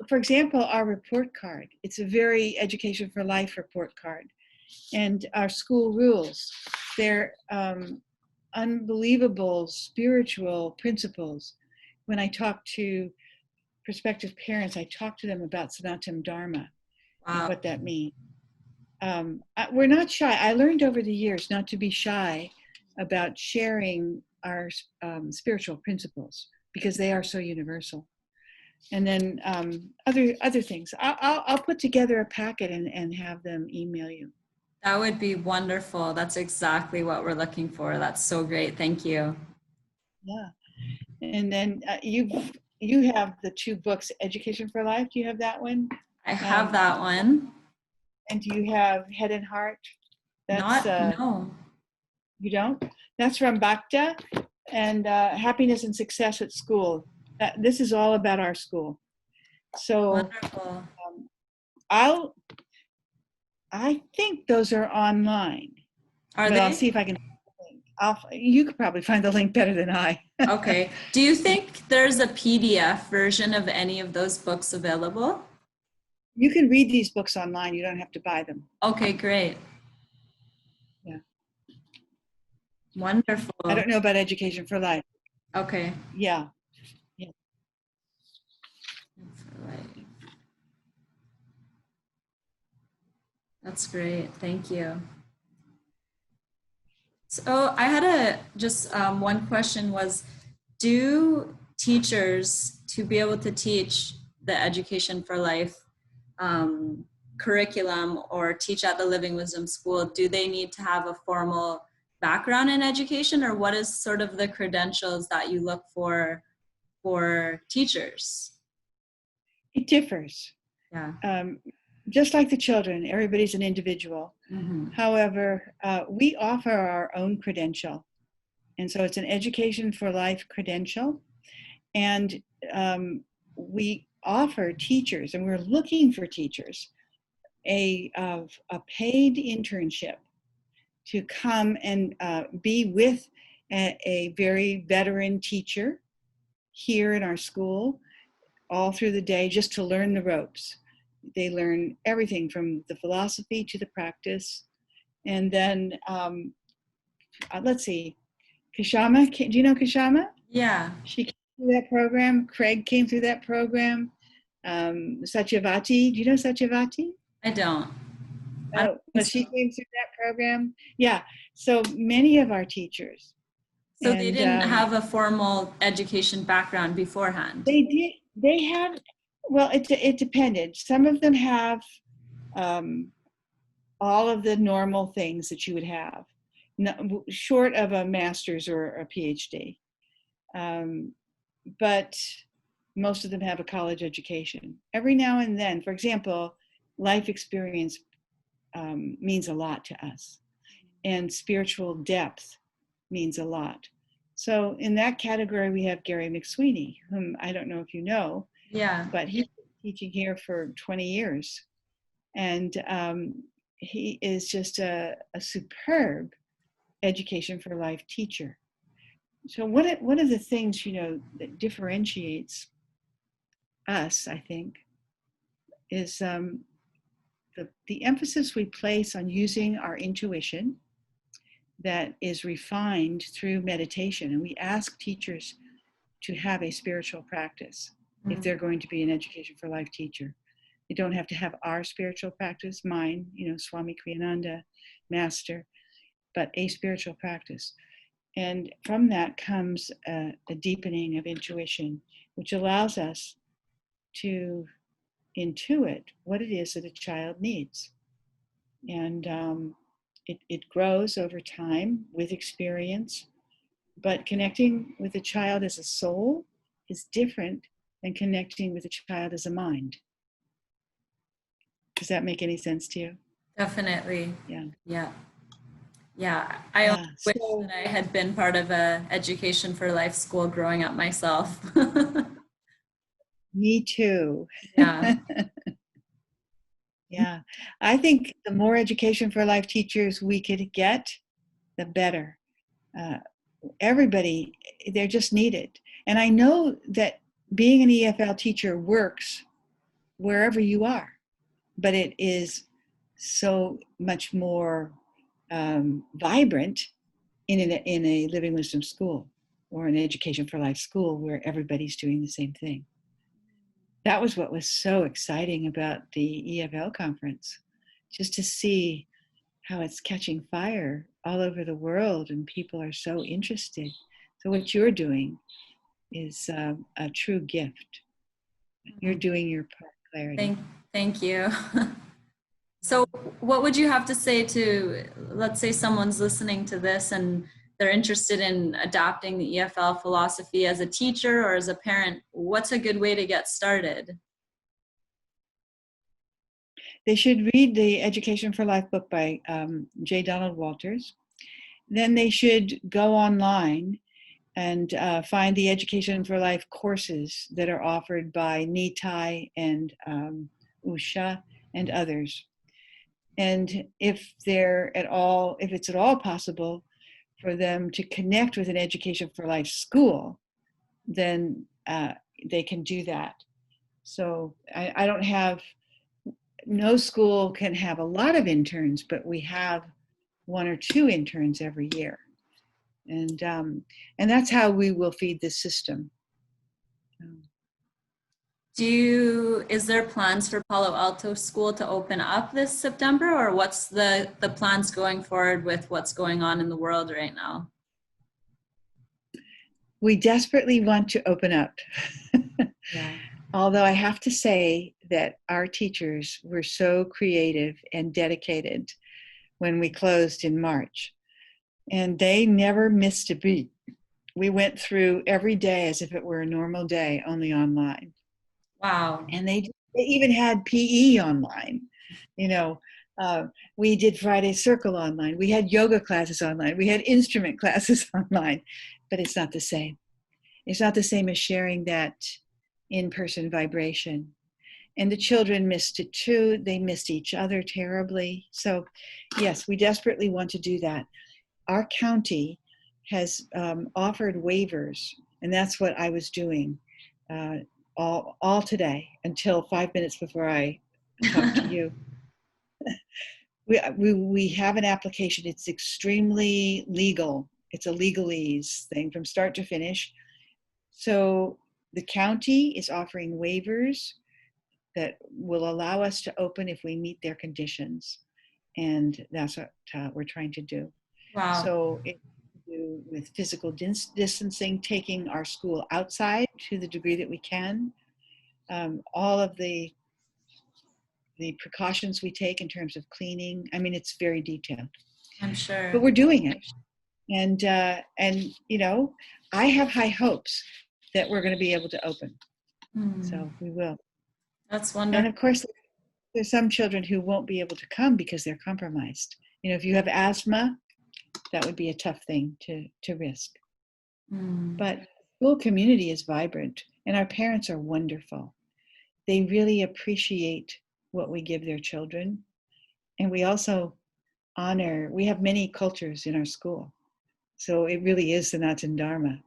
for example, our report card, it's a very Education for Life report card. And our school rules, they're unbelievable spiritual principles. When I talk to prospective parents, I talk to them about Sanatana Dharma and what that means. We're not shy. I learned over the years not to be shy about sharing our spiritual principles because they are so universal. And then other things. I'll put together a packet and have them email you. That would be wonderful. That's exactly what we're looking for. That's so great. Thank you. Yeah. And then you have the 2 books, Education for Life. Do you have that one? I have that one. And do you have Head and Heart? That's, no. You don't? That's from Bhakta, and Happiness and Success at School. This is all about our school. So wonderful. I think those are online. Are but they? I'll see if I can. You could probably find the link better than I. Okay. Do you think there's a PDF version of any of those books available? You can read these books online. You don't have to buy them. Okay, great. Yeah. Wonderful. I don't know about Education for Life. Okay. Yeah. That's great. Thank you. So I had one question was, do teachers, to be able to teach the Education for Life curriculum or teach at the Living Wisdom School, do they need to have a formal background in education, or what is sort of the credentials that you look for teachers? It differs. Yeah. Just like the children, everybody's an individual. Mm-hmm. However, we offer our own credential. And so it's an Education for Life credential. And we offer teachers, and we're looking for teachers, a paid internship to come and be with a very veteran teacher here in our school all through the day, just to learn the ropes. They learn everything from the philosophy to the practice. And then, let's see, Kashama, do you know Kashama? Yeah. She came through that program. Craig came through that program. Satyavati, do you know Satyavati? I don't. Oh, but she came through that program. Yeah, so many of our teachers. So they didn't have a formal education background beforehand? They did. They had, well, it depended. Some of them have all of the normal things that you would have, short of a master's or a PhD. But most of them have a college education. Every now and then, for example, life experience means a lot to us, and spiritual depth means a lot. So in that category, we have Gary McSweeney, whom I don't know if you know. Yeah. But he's been teaching here for 20 years. And he is just a superb Education for Life teacher. So one of the things, that differentiates us, I think, is the emphasis we place on using our intuition that is refined through meditation. And we ask teachers to have a spiritual practice if they're going to be an Education for Life teacher. They don't have to have our spiritual practice, mine, Swami Kriyananda, master, but a spiritual practice. And from that comes a deepening of intuition, which allows us to intuit what it is that a child needs. And it grows over time with experience, but connecting with a child as a soul is different than connecting with a child as a mind. Does that make any sense to you? Definitely. Yeah. I only wish that I had been part of a Education for Life school growing up myself. Me too. Yeah. Yeah. I think the more Education for Life teachers we could get, the better. Everybody, they're just needed. And I know that being an EFL teacher works wherever you are, but it is so much more vibrant in a Living Wisdom school or an Education for Life school where everybody's doing the same thing. That was what was so exciting about the EFL conference, just to see how it's catching fire all over the world and people are so interested. So what you're doing is a true gift. You're doing your part, Clarity. Thank you. So what would you have to say to, let's say someone's listening to this and they're interested in adopting the EFL philosophy as a teacher or as a parent? What's a good way to get started? They should read the Education for Life book by J. Donald Walters. Then they should go online and find the Education for Life courses that are offered by Nitai and Usha and others. And if it's at all possible for them to connect with an Education for Life school, then they can do that. So I don't have, no school can have a lot of interns, but we have 1 or 2 interns every year. And that's how we will feed the system. Is there plans for Palo Alto School to open up this September, or what's the plans going forward with what's going on in the world right now? We desperately want to open up. Yeah. Although I have to say that our teachers were so creative and dedicated when we closed in March, and they never missed a beat. We went through every day as if it were a normal day, only online. Wow. And they even had PE online. You know, we did Friday Circle online. We had yoga classes online. We had instrument classes online, but it's not the same. It's not the same as sharing that in-person vibration. And the children missed it too. They missed each other terribly. So yes, we desperately want to do that. Our county has offered waivers, and that's what I was doing all today until 5 minutes before I talked to you. We have an application. It's extremely legal. It's a legalese thing from start to finish. So the county is offering waivers that will allow us to open if we meet their conditions. And that's what we're trying to do. Wow. So it do with physical distancing, taking our school outside to the degree that we can. All of the precautions we take in terms of cleaning. I mean, it's very detailed. I'm sure. But we're doing it. And you know, I have high hopes that we're going to be able to open. So we will. That's wonderful. And of course, there's some children who won't be able to come because they're compromised. You know, if you have asthma, that would be a tough thing to risk. But the school community is vibrant, and our parents are wonderful. They really appreciate what we give their children. And we also honor, we have many cultures in our school. So it really is Sanatan Dharma.